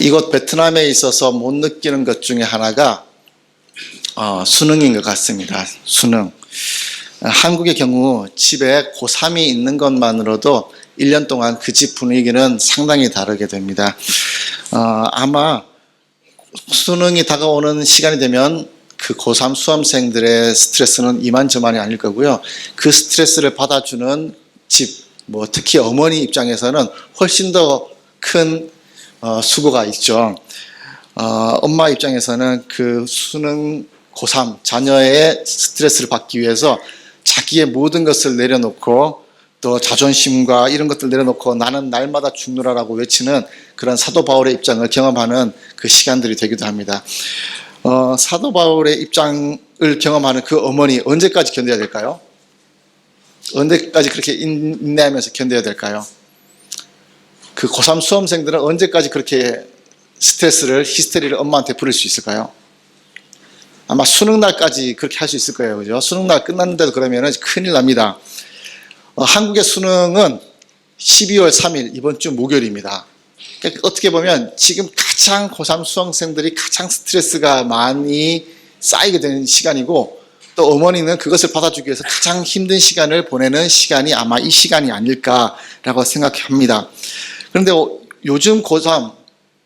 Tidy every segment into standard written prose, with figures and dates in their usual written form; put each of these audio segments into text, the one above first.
이곳 베트남에 있어서 못 느끼는 것 중에 하나가 수능인 것 같습니다. 수능. 한국의 경우 집에 고3이 있는 것만으로도 1년 동안 그 집 분위기는 상당히 다르게 됩니다. 아마 수능이 다가오는 시간이 되면 그 고3 수험생들의 스트레스는 이만저만이 아닐 거고요. 그 스트레스를 받아주는 집, 특히 어머니 입장에서는 훨씬 더 큰 수고가 있죠. 엄마 입장에서는 그 수능 고3 자녀의 스트레스를 받기 위해서 자기의 모든 것을 내려놓고 또 자존심과 이런 것들 내려놓고 나는 날마다 죽노라라고 외치는 그런 사도 바울의 입장을 경험하는 그 시간들이 되기도 합니다. 사도 바울의 입장을 경험하는 그 어머니 언제까지 견뎌야 될까요? 언제까지 그렇게 인내하면서 견뎌야 될까요? 그 고3 수험생들은 언제까지 그렇게 스트레스를, 히스테리를 엄마한테 부릴 수 있을까요? 아마 수능날까지 그렇게 할 수 있을 거예요. 그죠? 수능날 끝났는데도 그러면 큰일 납니다. 한국의 수능은 12월 3일 이번 주 목요일입니다. 그러니까 어떻게 보면 지금 가장 고3 수험생들이 가장 스트레스가 많이 쌓이게 되는 시간이고 또 어머니는 그것을 받아주기 위해서 가장 힘든 시간을 보내는 시간이 아마 이 시간이 아닐까라고 생각합니다. 그런데 요즘 고3,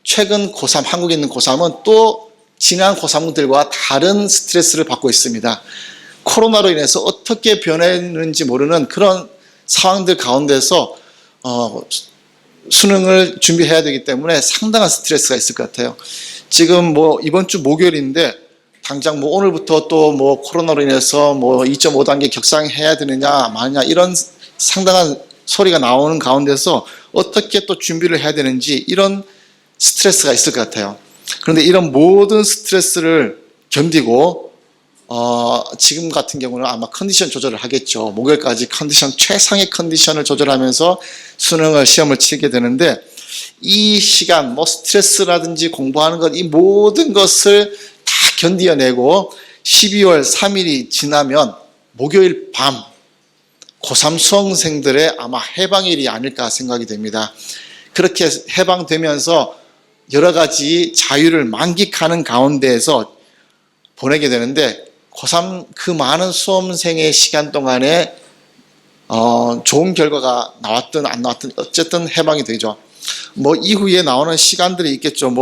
최근 고3, 한국에 있는 고3은 또 지난 고3들과 다른 스트레스를 받고 있습니다. 코로나로 인해서 어떻게 변했는지 모르는 그런 상황들 가운데서 수능을 준비해야 되기 때문에 상당한 스트레스가 있을 것 같아요. 지금 이번 주 목요일인데 당장 오늘부터 또 코로나로 인해서 2.5단계 격상해야 되느냐 마느냐 이런 상당한 소리가 나오는 가운데서 어떻게 또 준비를 해야 되는지 이런 스트레스가 있을 것 같아요. 그런데 이런 모든 스트레스를 견디고 지금 같은 경우는 아마 컨디션 조절을 하겠죠. 목요일까지 최상의 컨디션을 조절하면서 시험을 치게 되는데 이 시간 스트레스라든지 공부하는 것 이 모든 것을 다 견디어내고 12월 3일이 지나면 목요일 밤 고3 수험생들의 아마 해방일이 아닐까 생각이 됩니다. 그렇게 해방되면서 여러 가지 자유를 만끽하는 가운데에서 보내게 되는데 고3 그 많은 수험생의 시간 동안에 좋은 결과가 나왔든 안 나왔든 어쨌든 해방이 되죠. 이후에 나오는 시간들이 있겠죠.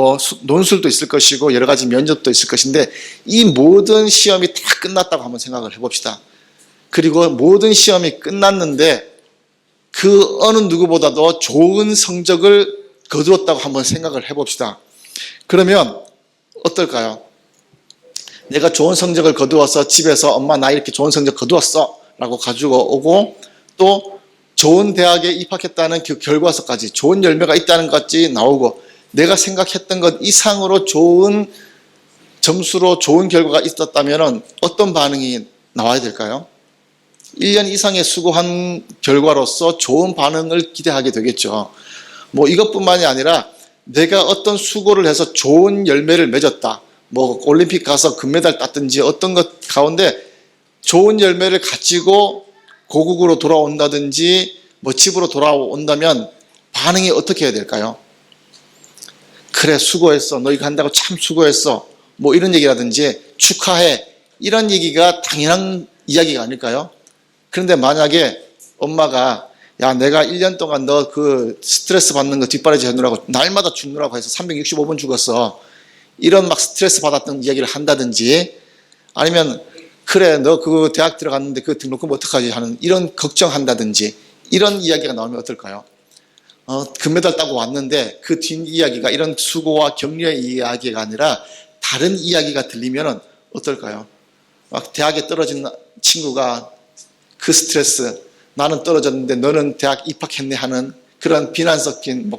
논술도 있을 것이고 여러 가지 면접도 있을 것인데 이 모든 시험이 다 끝났다고 한번 생각을 해봅시다. 그리고 모든 시험이 끝났는데 그 어느 누구보다도 좋은 성적을 거두었다고 한번 생각을 해봅시다. 그러면 어떨까요? 내가 좋은 성적을 거두어서 집에서 엄마 나 이렇게 좋은 성적 거두었어 라고 가지고 오고 또 좋은 대학에 입학했다는 그 결과서까지 좋은 열매가 있다는 것까지 나오고 내가 생각했던 것 이상으로 좋은 점수로 좋은 결과가 있었다면 어떤 반응이 나와야 될까요? 1년 이상의 수고한 결과로서 좋은 반응을 기대하게 되겠죠. 이것뿐만이 아니라 내가 어떤 수고를 해서 좋은 열매를 맺었다. 올림픽 가서 금메달 땄든지 어떤 것 가운데 좋은 열매를 가지고 고국으로 돌아온다든지 집으로 돌아온다면 반응이 어떻게 해야 될까요? 그래 수고했어. 너 이거 한다고 참 수고했어. 이런 얘기라든지 축하해. 이런 얘기가 당연한 이야기가 아닐까요? 그런데 만약에 엄마가 야 내가 1년 동안 너 그 스트레스 받는 거 뒷바라지 해놓으라고 날마다 죽느라고 해서 365번 죽었어. 이런 스트레스 받았던 이야기를 한다든지 아니면 그래 너 그 대학 들어갔는데 그 등록금 어떡하지 하는 이런 걱정한다든지 이런 이야기가 나오면 어떨까요? 금메달 따고 왔는데 그 뒷이야기가 이런 수고와 격려의 이야기가 아니라 다른 이야기가 들리면 어떨까요? 대학에 떨어진 친구가 그 스트레스 나는 떨어졌는데 너는 대학 입학했네 하는 그런 비난 섞인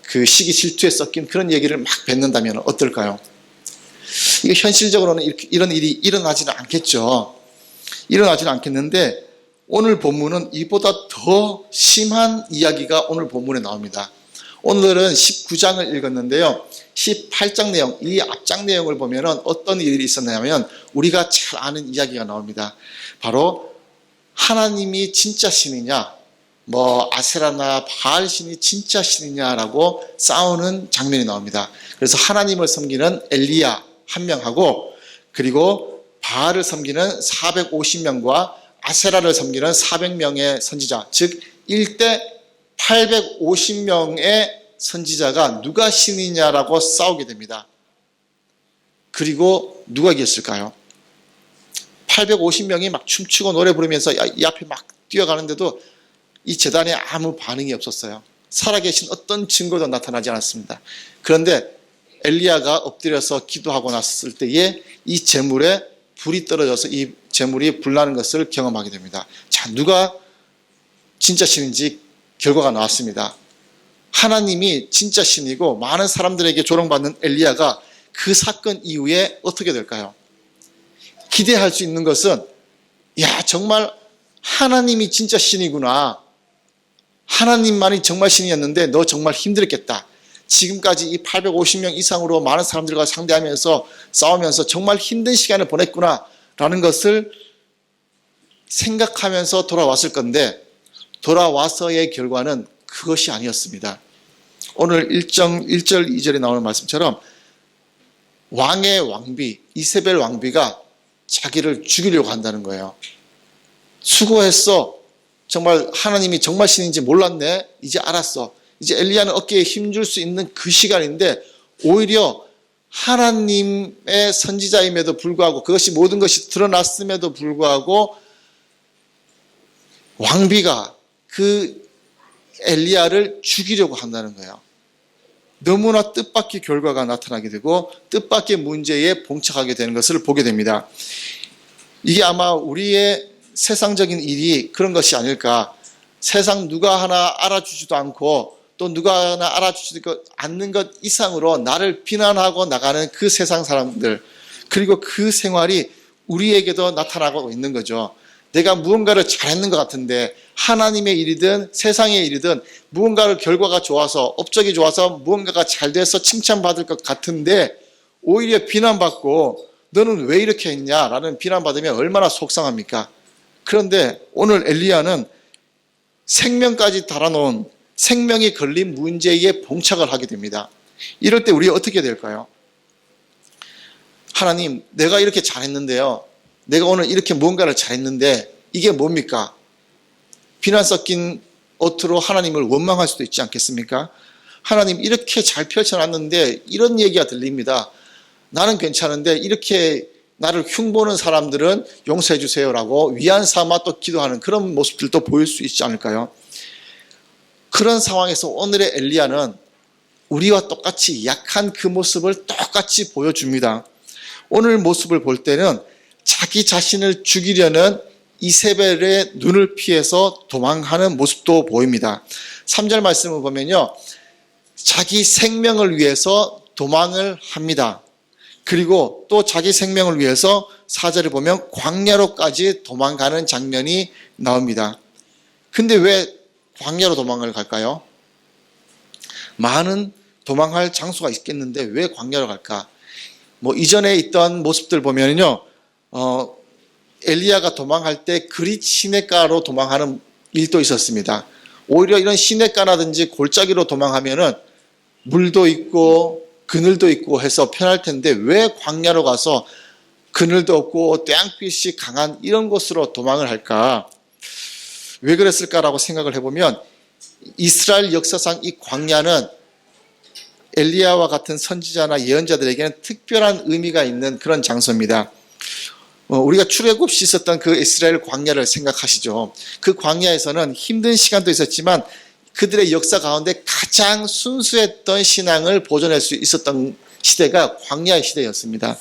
그 시기 질투에 섞인 그런 얘기를 막 뱉는다면 어떨까요? 이게 현실적으로는 이런 일이 일어나지는 않겠죠. 일어나지는 않겠는데 오늘 본문은 이보다 더 심한 이야기가 오늘 본문에 나옵니다. 오늘은 19장을 읽었는데요. 18장 내용, 이 앞장 내용을 보면 어떤 일이 있었냐면 우리가 잘 아는 이야기가 나옵니다. 바로 하나님이 진짜 신이냐 뭐 아세라나 바알 신이 진짜 신이냐라고 싸우는 장면이 나옵니다. 그래서 하나님을 섬기는 엘리야 한 명하고 그리고 바알을 섬기는 450명과 아세라를 섬기는 400명의 선지자, 즉 1대 850명의 선지자가 누가 신이냐라고 싸우게 됩니다. 그리고 누가 이겼을까요? 850명이 막 춤추고 노래 부르면서 이 앞에 막 뛰어가는데도 이 제단에 아무 반응이 없었어요. 살아계신 어떤 증거도 나타나지 않았습니다. 그런데 엘리야가 엎드려서 기도하고 났을 때에 이 제물에 불이 떨어져서 이 제물이 불나는 것을 경험하게 됩니다. 자, 누가 진짜 신인지 결과가 나왔습니다. 하나님이 진짜 신이고 많은 사람들에게 조롱받는 엘리야가 그 사건 이후에 어떻게 될까요? 기대할 수 있는 것은 야, 정말 하나님이 진짜 신이구나. 하나님만이 정말 신이었는데 너 정말 힘들겠다. 지금까지 이 850명 이상으로 많은 사람들과 상대하면서 싸우면서 정말 힘든 시간을 보냈구나 라는 것을 생각하면서 돌아왔을 건데 돌아와서의 결과는 그것이 아니었습니다. 오늘 1절 2절에 나오는 말씀처럼 왕의 왕비 이세벨 왕비가 자기를 죽이려고 한다는 거예요. 수고했어. 정말 하나님이 정말 신인지 몰랐네. 이제 알았어. 이제 엘리야는 어깨에 힘줄 수 있는 그 시간인데 오히려 하나님의 선지자임에도 불구하고 그것이 모든 것이 드러났음에도 불구하고 왕비가 그 엘리야를 죽이려고 한다는 거예요. 너무나 뜻밖의 결과가 나타나게 되고 뜻밖의 문제에 봉착하게 되는 것을 보게 됩니다. 이게 아마 우리의 세상적인 일이 그런 것이 아닐까. 세상 누가 하나 알아주지도 않고 또 누가 하나 알아주지 않는 것 이상으로 나를 비난하고 나가는 그 세상 사람들, 그리고 그 생활이 우리에게도 나타나고 있는 거죠. 내가 무언가를 잘했는 것 같은데 하나님의 일이든 세상의 일이든 무언가를 결과가 좋아서 업적이 좋아서 무언가가 잘 돼서 칭찬받을 것 같은데 오히려 비난받고 너는 왜 이렇게 했냐라는 비난받으면 얼마나 속상합니까? 그런데 오늘 엘리야는 생명까지 달아놓은 생명이 걸린 문제에 봉착을 하게 됩니다. 이럴 때 우리 어떻게 될까요? 하나님, 내가 이렇게 잘했는데요. 내가 오늘 이렇게 무언가를 잘했는데 이게 뭡니까? 비난 섞인 어투로 하나님을 원망할 수도 있지 않겠습니까? 하나님, 이렇게 잘 펼쳐놨는데 이런 얘기가 들립니다. 나는 괜찮은데 이렇게 나를 흉보는 사람들은 용서해 주세요라고 위안 삼아 또 기도하는 그런 모습들도 보일 수 있지 않을까요? 그런 상황에서 오늘의 엘리야는 우리와 똑같이 약한 그 모습을 똑같이 보여줍니다. 오늘 모습을 볼 때는 자기 자신을 죽이려는 이세벨의 눈을 피해서 도망하는 모습도 보입니다. 3절 말씀을 보면요. 자기 생명을 위해서 도망을 합니다. 그리고 또 자기 생명을 위해서 4절을 보면 광야로까지 도망가는 장면이 나옵니다. 근데 왜 광야로 도망을 갈까요? 많은 도망할 장소가 있겠는데 왜 광야로 갈까? 뭐 이전에 있던 모습들 보면요, 엘리야가 도망할 때 그릿 시냇가로 도망하는 일도 있었습니다. 오히려 이런 시냇가라든지 골짜기로 도망하면은 물도 있고 그늘도 있고 해서 편할 텐데 왜 광야로 가서 그늘도 없고 태양빛이 강한 이런 곳으로 도망을 할까? 왜 그랬을까라고 생각을 해보면 이스라엘 역사상 이 광야는 엘리야와 같은 선지자나 예언자들에게는 특별한 의미가 있는 그런 장소입니다. 우리가 출애굽시 있었던 그 이스라엘 광야를 생각하시죠. 그 광야에서는 힘든 시간도 있었지만 그들의 역사 가운데 가장 순수했던 신앙을 보존할 수 있었던 시대가 광야의 시대였습니다.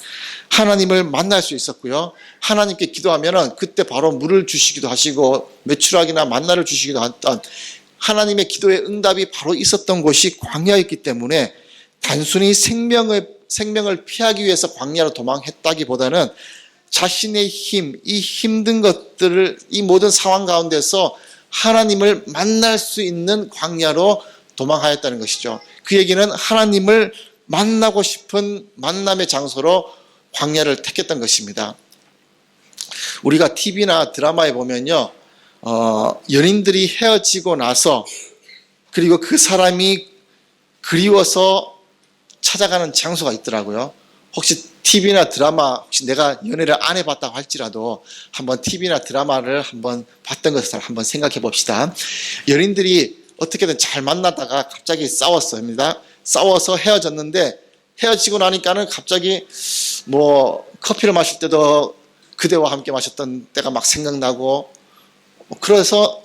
하나님을 만날 수 있었고요. 하나님께 기도하면 그때 바로 물을 주시기도 하시고 메추라기나 만나를 주시기도 했던 하나님의 기도의 응답이 바로 있었던 곳이 광야였기 때문에 단순히 생명을 피하기 위해서 광야로 도망했다기보다는 자신의 힘, 이 힘든 것들을 이 모든 상황 가운데서 하나님을 만날 수 있는 광야로 도망하였다는 것이죠. 그 얘기는 하나님을 만나고 싶은 만남의 장소로 광야를 택했던 것입니다. 우리가 TV나 드라마에 보면요, 연인들이 헤어지고 나서 그리고 그 사람이 그리워서 찾아가는 장소가 있더라고요. 혹시 TV나 드라마, 혹시 내가 연애를 안 해봤다고 할지라도 한번 TV나 드라마를 한번 봤던 것을 한번 생각해 봅시다. 연인들이 어떻게든 잘 만나다가 갑자기 싸웠습니다. 싸워서 헤어졌는데 헤어지고 나니까는 갑자기 뭐 커피를 마실 때도 그대와 함께 마셨던 때가 막 생각나고, 그래서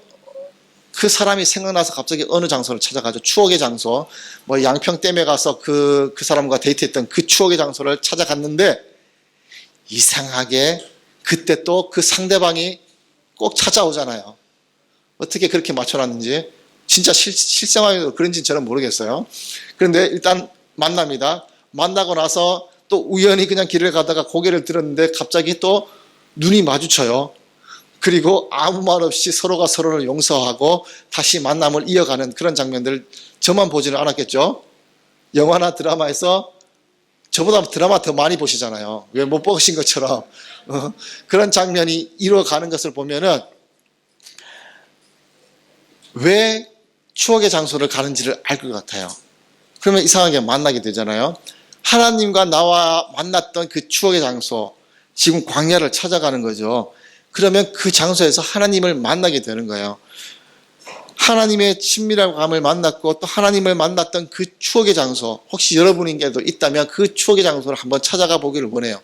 그 사람이 생각나서 갑자기 어느 장소를 찾아가죠. 추억의 장소. 뭐 양평댐에 가서 그 사람과 데이트했던 그 추억의 장소를 찾아갔는데 이상하게 그때 또 그 상대방이 꼭 찾아오잖아요. 어떻게 그렇게 맞춰놨는지. 진짜 실생활에도 그런지는 저는 모르겠어요. 그런데 일단 만납니다. 만나고 나서 또 우연히 그냥 길을 가다가 고개를 들었는데 갑자기 또 눈이 마주쳐요. 그리고 아무 말 없이 서로가 서로를 용서하고 다시 만남을 이어가는 그런 장면들을 저만 보지는 않았겠죠. 영화나 드라마에서 저보다 드라마 더 많이 보시잖아요. 왜 못 보신 것처럼 그런 장면이 이루어가는 것을 보면은 왜 추억의 장소를 가는지를 알 것 같아요. 그러면 이상하게 만나게 되잖아요. 하나님과 나와 만났던 그 추억의 장소, 지금 광야를 찾아가는 거죠. 그러면 그 장소에서 하나님을 만나게 되는 거예요. 하나님의 친밀함을 만났고 또 하나님을 만났던 그 추억의 장소, 혹시 여러분에게도 있다면 그 추억의 장소를 한번 찾아가 보기를 원해요.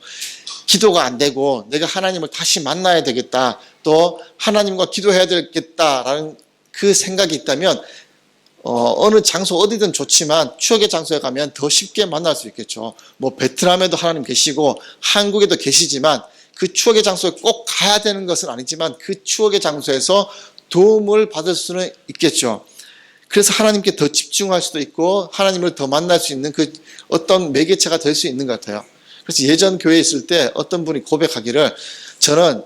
기도가 안 되고 내가 하나님을 다시 만나야 되겠다, 또 하나님과 기도해야 되겠다라는 그 생각이 있다면 어느 장소 어디든 좋지만 추억의 장소에 가면 더 쉽게 만날 수 있겠죠. 뭐 베트남에도 하나님 계시고 한국에도 계시지만 그 추억의 장소에 꼭 가야 되는 것은 아니지만 그 추억의 장소에서 도움을 받을 수는 있겠죠. 그래서 하나님께 더 집중할 수도 있고 하나님을 더 만날 수 있는 그 어떤 매개체가 될 수 있는 것 같아요. 그래서 예전 교회에 있을 때 어떤 분이 고백하기를, 저는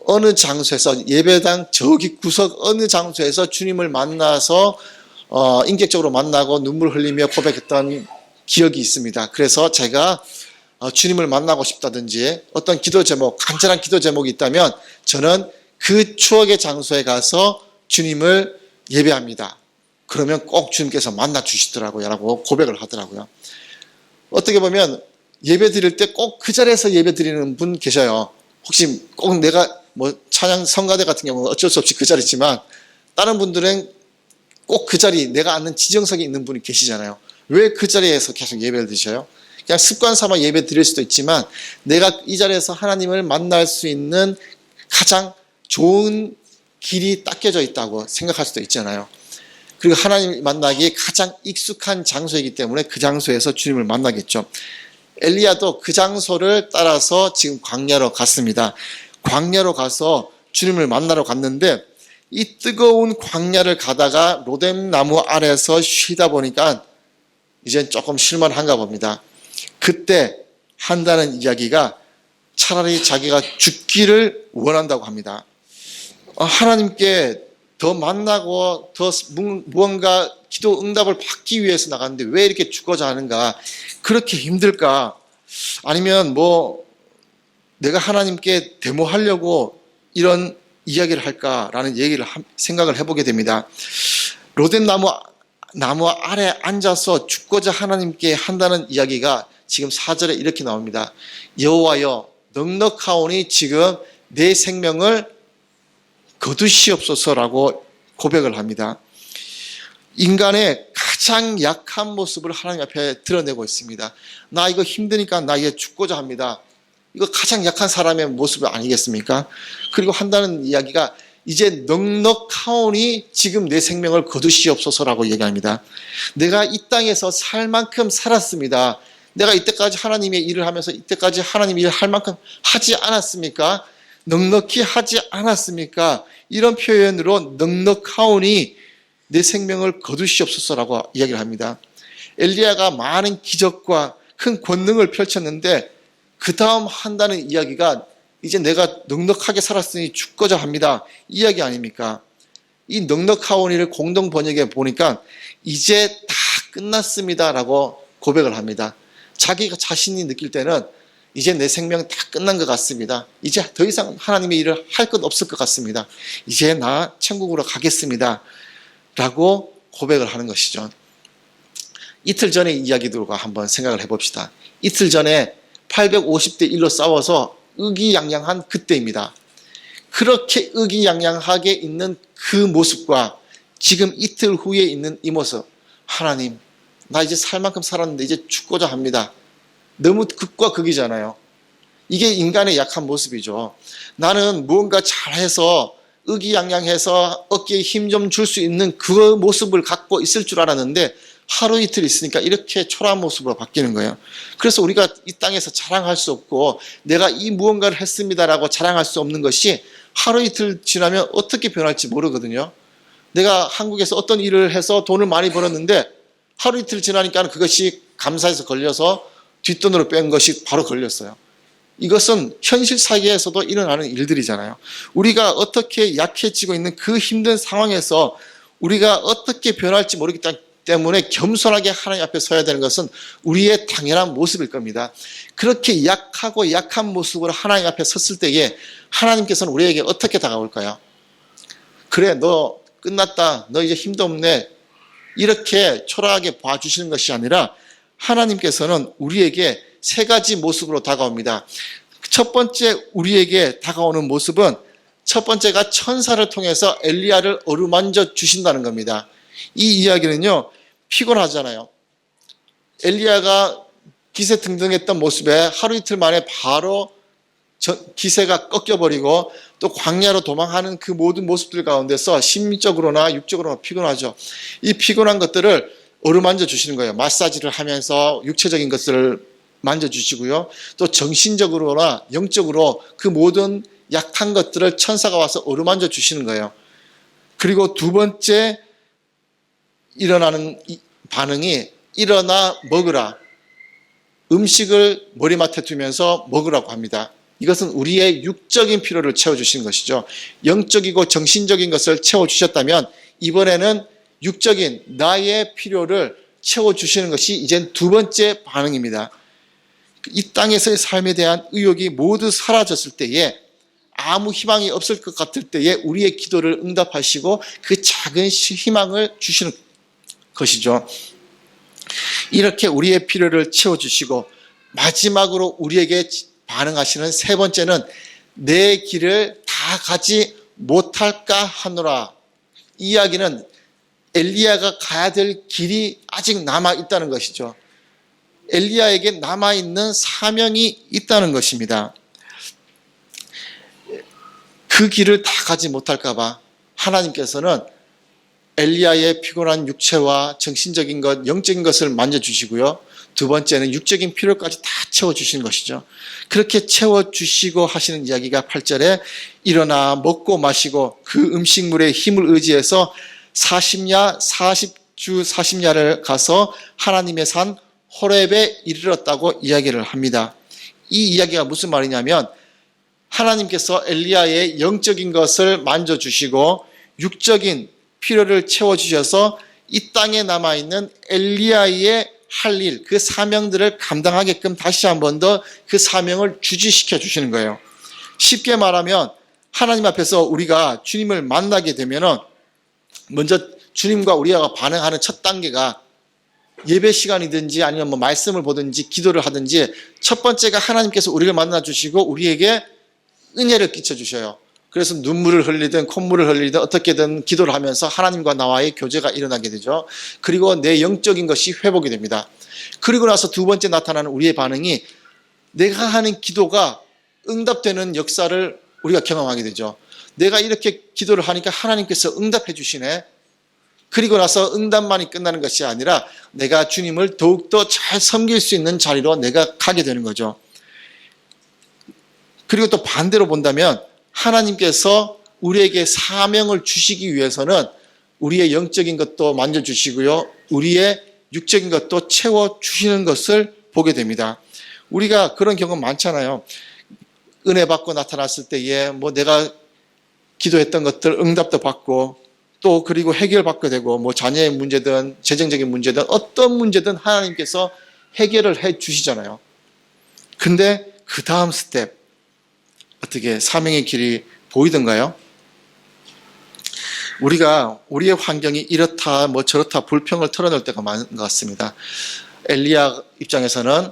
어느 장소에서 예배당 저기 구석 어느 장소에서 주님을 만나서 인격적으로 만나고 눈물 흘리며 고백했던 기억이 있습니다. 그래서 제가 주님을 만나고 싶다든지 어떤 기도 제목, 간절한 기도 제목이 있다면 저는 그 추억의 장소에 가서 주님을 예배합니다. 그러면 꼭 주님께서 만나 주시더라고요 라고 고백을 하더라고요. 어떻게 보면 예배 드릴 때 꼭 그 자리에서 예배 드리는 분 계셔요. 혹시 꼭 내가 뭐 찬양 성가대 같은 경우는 어쩔 수 없이 그 자리지만 다른 분들은 꼭 그 자리, 내가 앉는 지정석에 있는 분이 계시잖아요. 왜 그 자리에서 계속 예배를 드셔요? 그냥 습관 삼아 예배 드릴 수도 있지만 내가 이 자리에서 하나님을 만날 수 있는 가장 좋은 길이 닦여져 있다고 생각할 수도 있잖아요. 그리고 하나님 만나기에 가장 익숙한 장소이기 때문에 그 장소에서 주님을 만나겠죠. 엘리야도 그 장소를 따라서 지금 광야로 갔습니다. 광야로 가서 주님을 만나러 갔는데 이 뜨거운 광야를 가다가 로뎀 나무 아래서 쉬다 보니까 이젠 조금 실만한가 봅니다. 그때 한다는 이야기가 차라리 자기가 죽기를 원한다고 합니다. 하나님께 더 만나고 더 무언가 기도 응답을 받기 위해서 나갔는데 왜 이렇게 죽고자 하는가? 그렇게 힘들까? 아니면 뭐 내가 하나님께 데모하려고 이런 이야기를 할까라는 생각을 해보게 됩니다. 로뎀 나무 아래 앉아서 죽고자 하나님께 한다는 이야기가 지금 4절에 이렇게 나옵니다. 여호와여 넉넉하오니 지금 내 생명을 거두시옵소서라고 고백을 합니다. 인간의 가장 약한 모습을 하나님 앞에 드러내고 있습니다. 나 이거 힘드니까 나 이제 죽고자 합니다. 이거 가장 약한 사람의 모습 아니겠습니까? 그리고 한다는 이야기가 이제 넉넉하오니 지금 내 생명을 거두시옵소서라고 얘기합니다. 내가 이 땅에서 살 만큼 살았습니다. 내가 이때까지 하나님의 일을 하면서 이때까지 하나님 일을 할 만큼 하지 않았습니까? 넉넉히 하지 않았습니까? 이런 표현으로 넉넉하오니 내 생명을 거두시옵소서라고 이야기를 합니다. 엘리야가 많은 기적과 큰 권능을 펼쳤는데 그 다음 한다는 이야기가 이제 내가 넉넉하게 살았으니 죽고자 합니다. 이 이야기 아닙니까? 이 넉넉하오니를 공동 번역에 보니까 이제 다 끝났습니다라고 고백을 합니다. 자기가 자신이 느낄 때는 이제 내 생명 다 끝난 것 같습니다. 이제 더 이상 하나님의 일을 할 것 없을 것 같습니다. 이제 나 천국으로 가겠습니다. 라고 고백을 하는 것이죠. 이틀 전의 이야기들과 한번 생각을 해봅시다. 이틀 전에 850대 1로 싸워서 의기양양한 그때입니다. 그렇게 의기양양하게 있는 그 모습과 지금 이틀 후에 있는 이 모습, 하나님, 나 이제 살 만큼 살았는데 이제 죽고자 합니다. 너무 극과 극이잖아요. 이게 인간의 약한 모습이죠. 나는 무언가 잘해서 의기양양해서 어깨에 힘 좀 줄 수 있는 그 모습을 갖고 있을 줄 알았는데 하루 이틀 있으니까 이렇게 초라한 모습으로 바뀌는 거예요. 그래서 우리가 이 땅에서 자랑할 수 없고 내가 이 무언가를 했습니다라고 자랑할 수 없는 것이 하루 이틀 지나면 어떻게 변할지 모르거든요. 내가 한국에서 어떤 일을 해서 돈을 많이 벌었는데 하루 이틀 지나니까 그것이 감사해서 걸려서 뒷돈으로 뺀 것이 바로 걸렸어요. 이것은 현실 세계에서도 일어나는 일들이잖아요. 우리가 어떻게 약해지고 있는 그 힘든 상황에서 우리가 어떻게 변할지 모르기 때문에 겸손하게 하나님 앞에 서야 되는 것은 우리의 당연한 모습일 겁니다. 그렇게 약하고 약한 모습으로 하나님 앞에 섰을 때에 하나님께서는 우리에게 어떻게 다가올까요? 그래, 너 끝났다. 너 이제 힘도 없네. 이렇게 초라하게 봐주시는 것이 아니라 하나님께서는 우리에게 세 가지 모습으로 다가옵니다. 첫 번째 우리에게 다가오는 모습은 첫 번째가 천사를 통해서 엘리야를 어루만져 주신다는 겁니다. 이 이야기는요, 피곤하잖아요. 엘리야가 기세등등했던 모습에 하루 이틀 만에 바로 기세가 꺾여버리고 또 광야로 도망하는 그 모든 모습들 가운데서 심리적으로나 육적으로나 피곤하죠. 이 피곤한 것들을 어루만져 주시는 거예요. 마사지를 하면서 육체적인 것들을 만져주시고요. 또 정신적으로나 영적으로 그 모든 약한 것들을 천사가 와서 어루만져 주시는 거예요. 그리고 두 번째 일어나는 반응이 일어나 먹으라. 음식을 머리맡에 두면서 먹으라고 합니다. 이것은 우리의 육적인 필요를 채워주시는 것이죠. 영적이고 정신적인 것을 채워주셨다면 이번에는 육적인 나의 필요를 채워주시는 것이 이젠 두 번째 반응입니다. 이 땅에서의 삶에 대한 의욕이 모두 사라졌을 때에 아무 희망이 없을 것 같을 때에 우리의 기도를 응답하시고 그 작은 희망을 주시는 것이죠. 이렇게 우리의 필요를 채워주시고 마지막으로 우리에게 반응하시는 세 번째는 내 길을 다 가지 못할까 하노라. 이 이야기는 엘리야가 가야 될 길이 아직 남아있다는 것이죠. 엘리야에게 남아있는 사명이 있다는 것입니다. 그 길을 다 가지 못할까 봐 하나님께서는 엘리야의 피곤한 육체와 정신적인 것, 영적인 것을 만져주시고요. 두 번째는 육적인 필요까지 다 채워주시는 것이죠. 그렇게 채워주시고 하시는 이야기가 8절에 일어나 먹고 마시고 그 음식물의 힘을 의지해서 40야 40주 40야를 가서 하나님의 산 호렙에 이르렀다고 이야기를 합니다. 이 이야기가 무슨 말이냐면 하나님께서 엘리야의 영적인 것을 만져주시고 육적인 필요를 채워주셔서 이 땅에 남아있는 엘리야의 할 일, 그 사명들을 감당하게끔 다시 한 번 더 그 사명을 주지시켜 주시는 거예요. 쉽게 말하면 하나님 앞에서 우리가 주님을 만나게 되면은 먼저 주님과 우리가 반응하는 첫 단계가 예배 시간이든지 아니면 뭐 말씀을 보든지 기도를 하든지 첫 번째가 하나님께서 우리를 만나 주시고 우리에게 은혜를 끼쳐 주셔요. 그래서 눈물을 흘리든 콧물을 흘리든 어떻게든 기도를 하면서 하나님과 나와의 교제가 일어나게 되죠. 그리고 내 영적인 것이 회복이 됩니다. 그리고 나서 두 번째 나타나는 우리의 반응이 내가 하는 기도가 응답되는 역사를 우리가 경험하게 되죠. 내가 이렇게 기도를 하니까 하나님께서 응답해 주시네. 그리고 나서 응답만이 끝나는 것이 아니라 내가 주님을 더욱더 잘 섬길 수 있는 자리로 내가 가게 되는 거죠. 그리고 또 반대로 본다면 하나님께서 우리에게 사명을 주시기 위해서는 우리의 영적인 것도 만져주시고요. 우리의 육적인 것도 채워주시는 것을 보게 됩니다. 우리가 그런 경험 많잖아요. 은혜 받고 나타났을 때에 뭐 내가 기도했던 것들 응답도 받고 또 그리고 해결받게 되고 뭐 자녀의 문제든 재정적인 문제든 어떤 문제든 하나님께서 해결을 해 주시잖아요. 근데 그 다음 스텝, 어떻게 사명의 길이 보이던가요? 우리가 우리의 환경이 이렇다 뭐 저렇다 불평을 털어낼 때가 많은 것 같습니다. 엘리야 입장에서는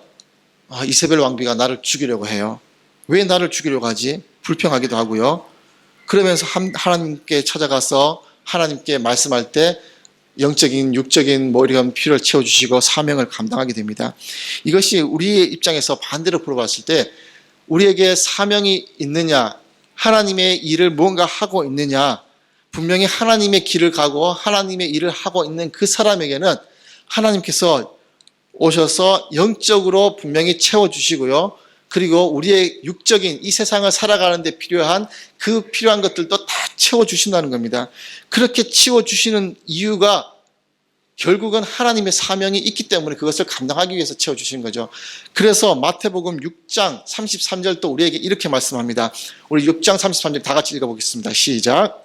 이세벨 왕비가 나를 죽이려고 해요. 왜 나를 죽이려고 하지? 불평하기도 하고요. 그러면서 하나님께 찾아가서 하나님께 말씀할 때 영적인 육적인 뭐 이런 필요를 채워주시고 사명을 감당하게 됩니다. 이것이 우리의 입장에서 반대로 풀어봤을 때 우리에게 사명이 있느냐, 하나님의 일을 무언가 하고 있느냐, 분명히 하나님의 길을 가고 하나님의 일을 하고 있는 그 사람에게는 하나님께서 오셔서 영적으로 분명히 채워주시고요. 그리고 우리의 육적인 이 세상을 살아가는 데 필요한 그 필요한 것들도 다 채워주신다는 겁니다. 그렇게 채워주시는 이유가 결국은 하나님의 사명이 있기 때문에 그것을 감당하기 위해서 채워주신 거죠. 그래서 마태복음 6장 33절도 우리에게 이렇게 말씀합니다. 우리 6장 33절 다 같이 읽어보겠습니다. 시작.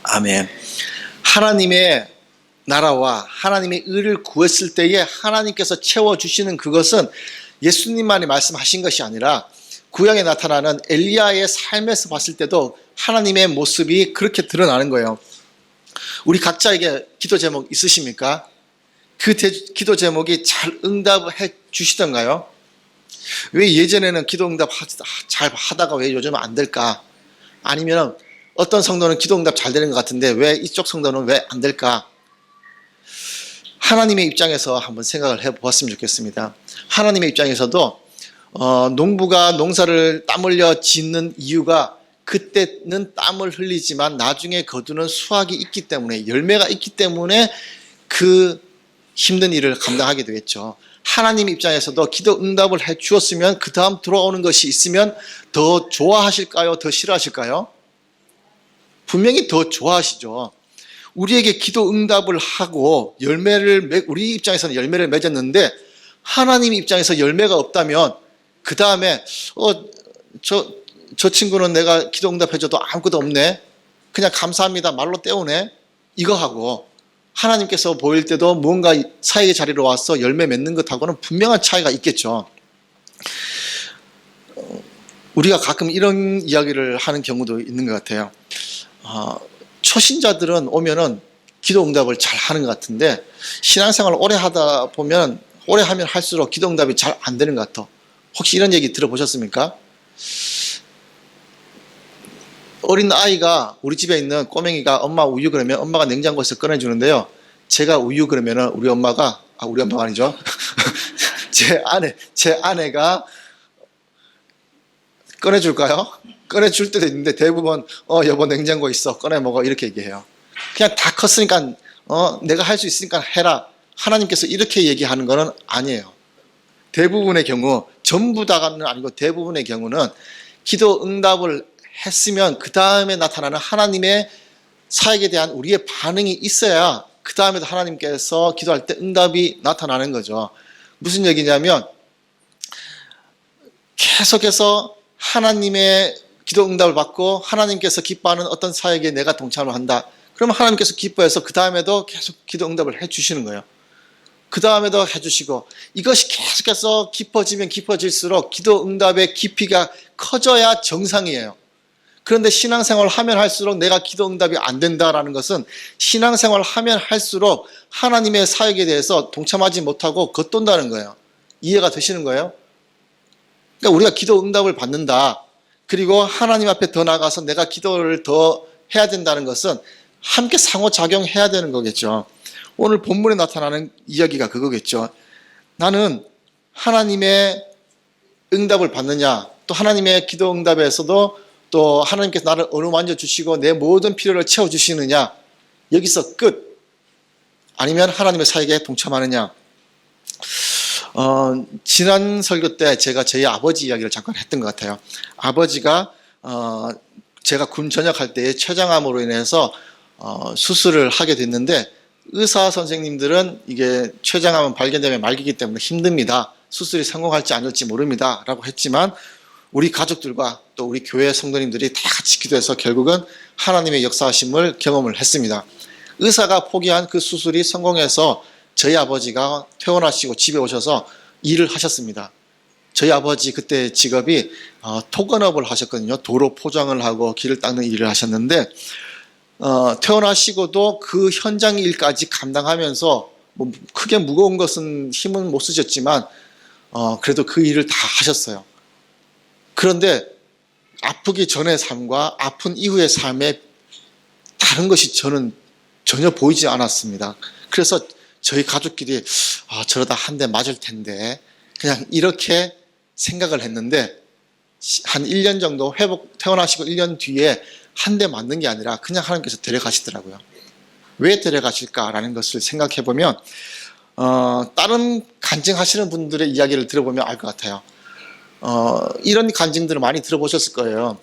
아멘. 하나님의 나라와 하나님의 의를 구했을 때에 하나님께서 채워주시는 그것은 예수님만이 말씀하신 것이 아니라 구약에 나타나는 엘리야의 삶에서 봤을 때도 하나님의 모습이 그렇게 드러나는 거예요. 우리 각자에게 기도 제목 있으십니까? 그 기도 제목이 잘 응답해 주시던가요? 왜 예전에는 기도 응답 잘 하다가 왜 요즘은 안 될까? 아니면 어떤 성도는 기도 응답 잘 되는 것 같은데 왜 이쪽 성도는 왜 안 될까? 하나님의 입장에서 한번 생각을 해보았으면 좋겠습니다. 하나님의 입장에서도 농부가 농사를 땀 흘려 짓는 이유가 그때는 땀을 흘리지만 나중에 거두는 수확이 있기 때문에 열매가 있기 때문에 그 힘든 일을 감당하게 되겠죠. 하나님 입장에서도 기도 응답을 해 주었으면 그 다음 들어오는 것이 있으면 더 좋아하실까요? 더 싫어하실까요? 분명히 더 좋아하시죠. 우리에게 기도 응답을 하고 우리 입장에서는 열매를 맺었는데 하나님 입장에서 열매가 없다면 그 다음에 저 친구는 내가 기도 응답해줘도 아무것도 없네. 그냥 감사합니다 말로 때우네. 이거 하고 하나님께서 보일 때도 무언가 사역의 자리로 와서 열매 맺는 것하고는 분명한 차이가 있겠죠. 우리가 가끔 이런 이야기를 하는 경우도 있는 것 같아요. 초신자들은 오면은 기도 응답을 잘 하는 것 같은데 신앙생활을 오래 하다 보면 오래 하면 할수록 기도 응답이 잘 안 되는 것 같아. 혹시 이런 얘기 들어보셨습니까? 어린 아이가 우리 집에 있는 꼬맹이가 엄마 우유 그러면 엄마가 냉장고에서 꺼내주는데요. 제가 우유 그러면은 우리 엄마가 아니죠. 제 아내가 꺼내줄까요? 꺼내줄 때도 있는데 대부분 여보 냉장고에 있어 꺼내 먹어 이렇게 얘기해요. 그냥 다 컸으니까 내가 할 수 있으니까 해라. 하나님께서 이렇게 얘기하는 거는 아니에요. 대부분의 경우 전부 다는 아니고 대부분의 경우는 기도 응답을 했으면 그 다음에 나타나는 하나님의 사역에 대한 우리의 반응이 있어야 그 다음에도 하나님께서 기도할 때 응답이 나타나는 거죠. 무슨 얘기냐면 계속해서 하나님의 기도 응답을 받고 하나님께서 기뻐하는 어떤 사역에 내가 동참을 한다. 그러면 하나님께서 기뻐해서 그 다음에도 계속 기도 응답을 해주시는 거예요. 그 다음에도 해주시고 이것이 계속해서 깊어지면 깊어질수록 기도 응답의 깊이가 커져야 정상이에요. 그런데 신앙생활을 하면 할수록 내가 기도 응답이 안 된다라는 것은 신앙생활을 하면 할수록 하나님의 사역에 대해서 동참하지 못하고 겉돈다는 거예요. 이해가 되시는 거예요? 그러니까 우리가 기도 응답을 받는다. 그리고 하나님 앞에 더 나가서 내가 기도를 더 해야 된다는 것은 함께 상호작용해야 되는 거겠죠. 오늘 본문에 나타나는 이야기가 그거겠죠. 나는 하나님의 응답을 받느냐, 또 하나님의 기도 응답에서도 또 하나님께서 나를 어루만져 주시고 내 모든 필요를 채워주시느냐, 여기서 끝. 아니면 하나님의 사역에 동참하느냐. 지난 설교 때 제가 저희 아버지 이야기를 잠깐 했던 것 같아요. 아버지가 제가 군 전역할 때 췌장암으로 인해서 수술을 하게 됐는데 의사 선생님들은 이게 췌장암은 발견되면 말기이기 때문에 힘듭니다. 수술이 성공할지 아닐지 모릅니다. 라고 했지만 우리 가족들과 또 우리 교회 성도님들이 다 같이 기도해서 결국은 하나님의 역사하심을 경험을 했습니다. 의사가 포기한 그 수술이 성공해서 저희 아버지가 퇴원하시고 집에 오셔서 일을 하셨습니다. 저희 아버지 그때 직업이 토건업을 하셨거든요. 도로 포장을 하고 길을 닦는 일을 하셨는데 퇴원하시고도 그 현장 일까지 감당하면서 뭐 크게 무거운 것은 힘은 못 쓰셨지만 그래도 그 일을 다 하셨어요. 그런데 아프기 전의 삶과 아픈 이후의 삶에 다른 것이 저는 전혀 보이지 않았습니다. 그래서 저희 가족끼리 저러다 한 대 맞을 텐데 그냥 이렇게 생각을 했는데 한 1년 정도 퇴원하시고 1년 뒤에 한 대 맞는 게 아니라 그냥 하나님께서 데려가시더라고요. 왜 데려가실까라는 것을 생각해 보면 다른 간증하시는 분들의 이야기를 들어보면 알 것 같아요. 이런 간증들을 많이 들어보셨을 거예요.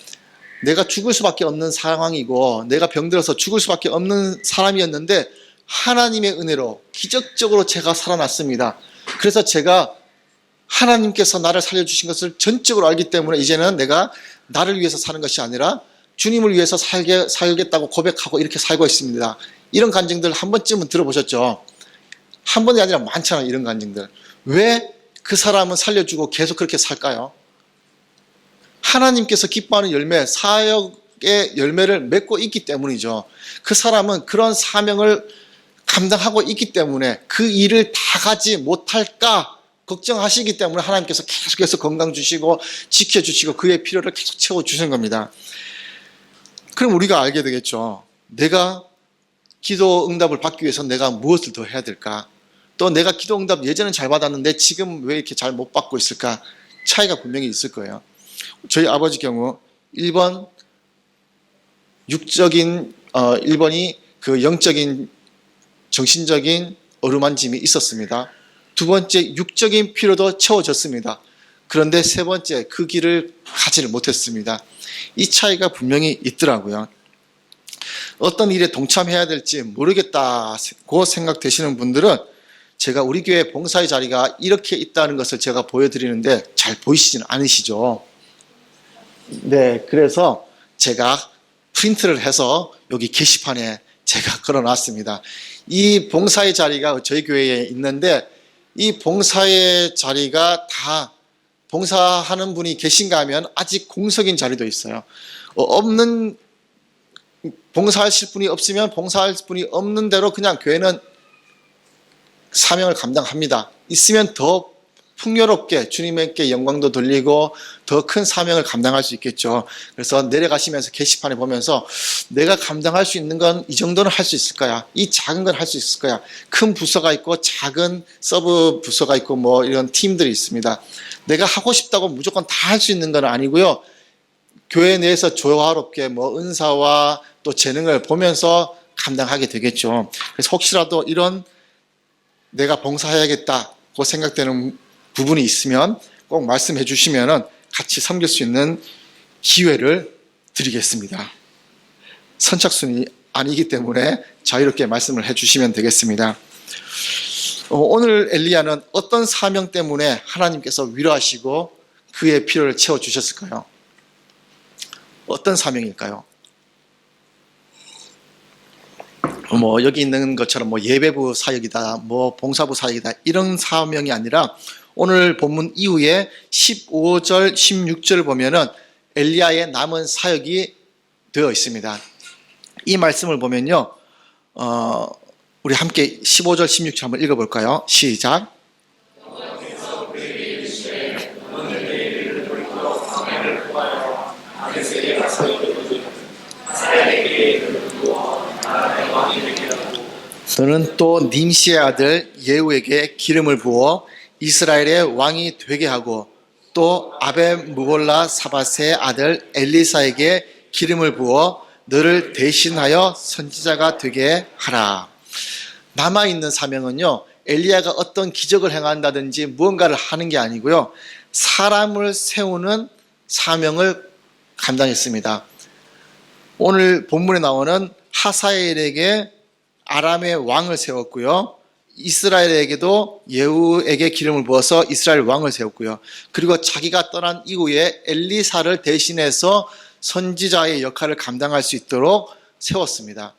내가 죽을 수밖에 없는 상황이고 내가 병들어서 죽을 수밖에 없는 사람이었는데 하나님의 은혜로 기적적으로 제가 살아났습니다. 그래서 제가 하나님께서 나를 살려주신 것을 전적으로 알기 때문에 이제는 내가 나를 위해서 사는 것이 아니라 주님을 위해서 살겠다고 고백하고 이렇게 살고 있습니다. 이런 간증들 한 번쯤은 들어보셨죠? 한 번이 아니라 많잖아요. 이런 간증들. 왜 그 사람은 살려주고 계속 그렇게 살까요? 하나님께서 기뻐하는 열매, 사역의 열매를 맺고 있기 때문이죠. 그 사람은 그런 사명을 감당하고 있기 때문에 그 일을 다 가지 못할까 걱정하시기 때문에 하나님께서 계속해서 건강 주시고 지켜주시고 그의 필요를 계속 채워주시는 겁니다. 그럼 우리가 알게 되겠죠. 내가 기도 응답을 받기 위해서 내가 무엇을 더 해야 될까? 또 내가 기도 응답 예전엔 잘 받았는데 지금 왜 이렇게 잘 못 받고 있을까? 차이가 분명히 있을 거예요. 저희 아버지 경우 1번 육적인 1번이 그 영적인 정신적인 어루만짐이 있었습니다. 두 번째 육적인 필요도 채워졌습니다. 그런데 세 번째 그 길을 가지를 못했습니다. 이 차이가 분명히 있더라고요. 어떤 일에 동참해야 될지 모르겠다고 생각되시는 분들은 제가 우리 교회 봉사의 자리가 이렇게 있다는 것을 제가 보여드리는데 잘 보이시지는 않으시죠? 네, 그래서 제가 프린트를 해서 여기 게시판에 제가 걸어놨습니다. 이 봉사의 자리가 저희 교회에 있는데 이 봉사의 자리가 다 봉사하는 분이 계신가 하면 아직 공석인 자리도 있어요. 없는 봉사하실 분이 없으면 봉사할 분이 없는 대로 그냥 교회는 사명을 감당합니다. 있으면 더 풍요롭게 주님께 영광도 돌리고 더 큰 사명을 감당할 수 있겠죠. 그래서 내려가시면서 게시판에 보면서 내가 감당할 수 있는 건 이 정도는 할 수 있을 거야. 이 작은 건 할 수 있을 거야. 큰 부서가 있고 작은 서브 부서가 있고 뭐 이런 팀들이 있습니다. 내가 하고 싶다고 무조건 다 할 수 있는 건 아니고요. 교회 내에서 조화롭게 뭐 은사와 또 재능을 보면서 감당하게 되겠죠. 그래서 혹시라도 이런 내가 봉사해야겠다고 생각되는 부분이 있으면 꼭 말씀해 주시면 같이 섬길 수 있는 기회를 드리겠습니다. 선착순이 아니기 때문에 자유롭게 말씀을 해 주시면 되겠습니다. 오늘 엘리야는 어떤 사명 때문에 하나님께서 위로하시고 그의 필요를 채워주셨을까요? 어떤 사명일까요? 여기 있는 것처럼 예배부 사역이다, 봉사부 사역이다, 이런 사명이 아니라 오늘 본문 이후에 15절, 16절 보면은 엘리야의 남은 사역이 되어 있습니다. 이 말씀을 보면요, 우리 함께 15절, 16절 한번 읽어볼까요? 시작. 너는 또 님시의 아들 예후에게 기름을 부어 이스라엘의 왕이 되게 하고 또 아벤무골라 사밧의 아들 엘리사에게 기름을 부어 너를 대신하여 선지자가 되게 하라. 남아있는 사명은요, 엘리야가 어떤 기적을 행한다든지 무언가를 하는 게 아니고요, 사람을 세우는 사명을 감당했습니다. 오늘 본문에 나오는 하사엘에게 아람의 왕을 세웠고요, 이스라엘에게도 예후에게 기름을 부어서 이스라엘 왕을 세웠고요, 그리고 자기가 떠난 이후에 엘리사를 대신해서 선지자의 역할을 감당할 수 있도록 세웠습니다.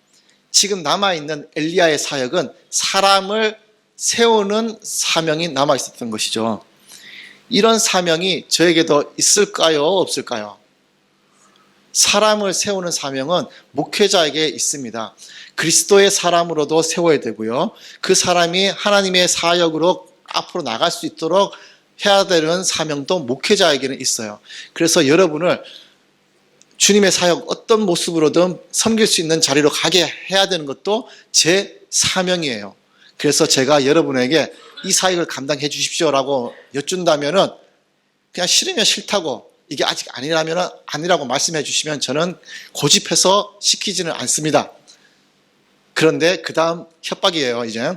지금 남아있는 엘리야의 사역은 사람을 세우는 사명이 남아있었던 것이죠. 이런 사명이 저에게도 있을까요? 없을까요? 사람을 세우는 사명은 목회자에게 있습니다. 그리스도의 사람으로도 세워야 되고요. 그 사람이 하나님의 사역으로 앞으로 나갈 수 있도록 해야 되는 사명도 목회자에게는 있어요. 그래서 여러분을 주님의 사역 어떤 모습으로든 섬길 수 있는 자리로 가게 해야 되는 것도 제 사명이에요. 그래서 제가 여러분에게 이 사역을 감당해 주십시오라고 여쭌다면은 그냥 싫으면 싫다고, 이게 아직 아니라면 아니라고 말씀해 주시면 저는 고집해서 시키지는 않습니다. 그런데 그 다음 협박이에요. 이제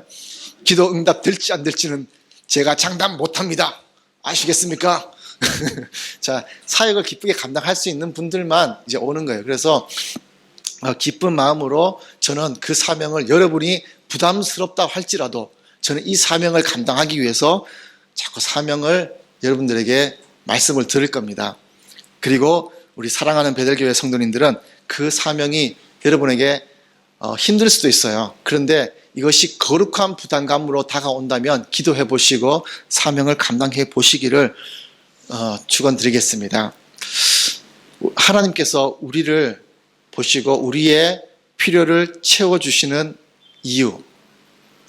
기도 응답 될지 안 될지는 제가 장담 못합니다. 아시겠습니까? 자, 사역을 기쁘게 감당할 수 있는 분들만 이제 오는 거예요. 그래서 기쁜 마음으로 저는 그 사명을, 여러분이 부담스럽다 할지라도 저는 이 사명을 감당하기 위해서 자꾸 사명을 여러분들에게 말씀을 드릴 겁니다. 그리고 우리 사랑하는 베델교회 성도님들은 그 사명이 여러분에게 힘들 수도 있어요. 그런데 이것이 거룩한 부담감으로 다가온다면 기도해 보시고 사명을 감당해 보시기를 축원드리겠습니다. 하나님께서 우리를 보시고 우리의 필요를 채워주시는 이유,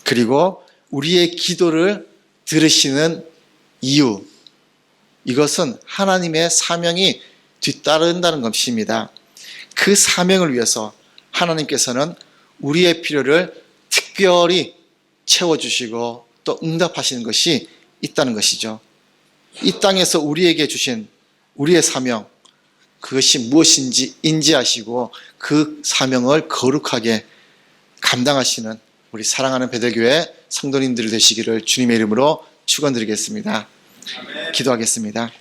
그리고 우리의 기도를 들으시는 이유, 이것은 하나님의 사명이 뒤따른다는 것입니다. 그 사명을 위해서 하나님께서는 우리의 필요를 특별히 채워주시고 또 응답하시는 것이 있다는 것이죠. 이 땅에서 우리에게 주신 우리의 사명, 그것이 무엇인지 인지하시고 그 사명을 거룩하게 감당하시는 우리 사랑하는 베델교회 성도님들 되시기를 주님의 이름으로 축원드리겠습니다. 기도하겠습니다.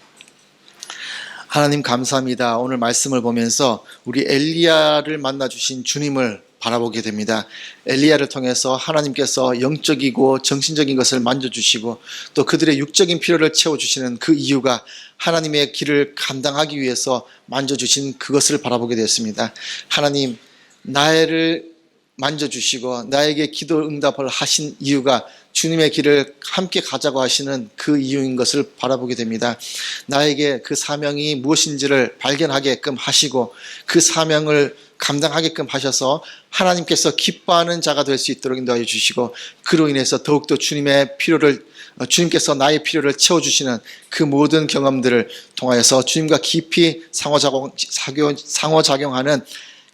하나님 감사합니다. 오늘 말씀을 보면서 우리 엘리야를 만나 주신 주님을 바라보게 됩니다. 엘리야를 통해서 하나님께서 영적이고 정신적인 것을 만져주시고 또 그들의 육적인 필요를 채워주시는 그 이유가 하나님의 길을 감당하기 위해서 만져주신 그것을 바라보게 되었습니다. 하나님, 나를 만져주시고 나에게 기도 응답을 하신 이유가 주님의 길을 함께 가자고 하시는 그 이유인 것을 바라보게 됩니다. 나에게 그 사명이 무엇인지를 발견하게끔 하시고 그 사명을 감당하게끔 하셔서 하나님께서 기뻐하는 자가 될 수 있도록 인도하여 주시고 그로 인해서 더욱더 주님께서 나의 필요를 채워주시는 그 모든 경험들을 통하여서 주님과 깊이 상호작용하는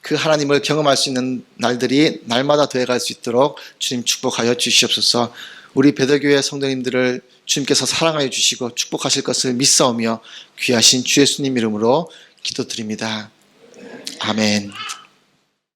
그 하나님을 경험할 수 있는 날들이 날마다 되어갈 수 있도록 주님 축복하여 주시옵소서. 우리 베델교회 성도님들을 주님께서 사랑하여 주시고 축복하실 것을 믿사오며 귀하신 주 예수님 이름으로 기도드립니다. 아멘.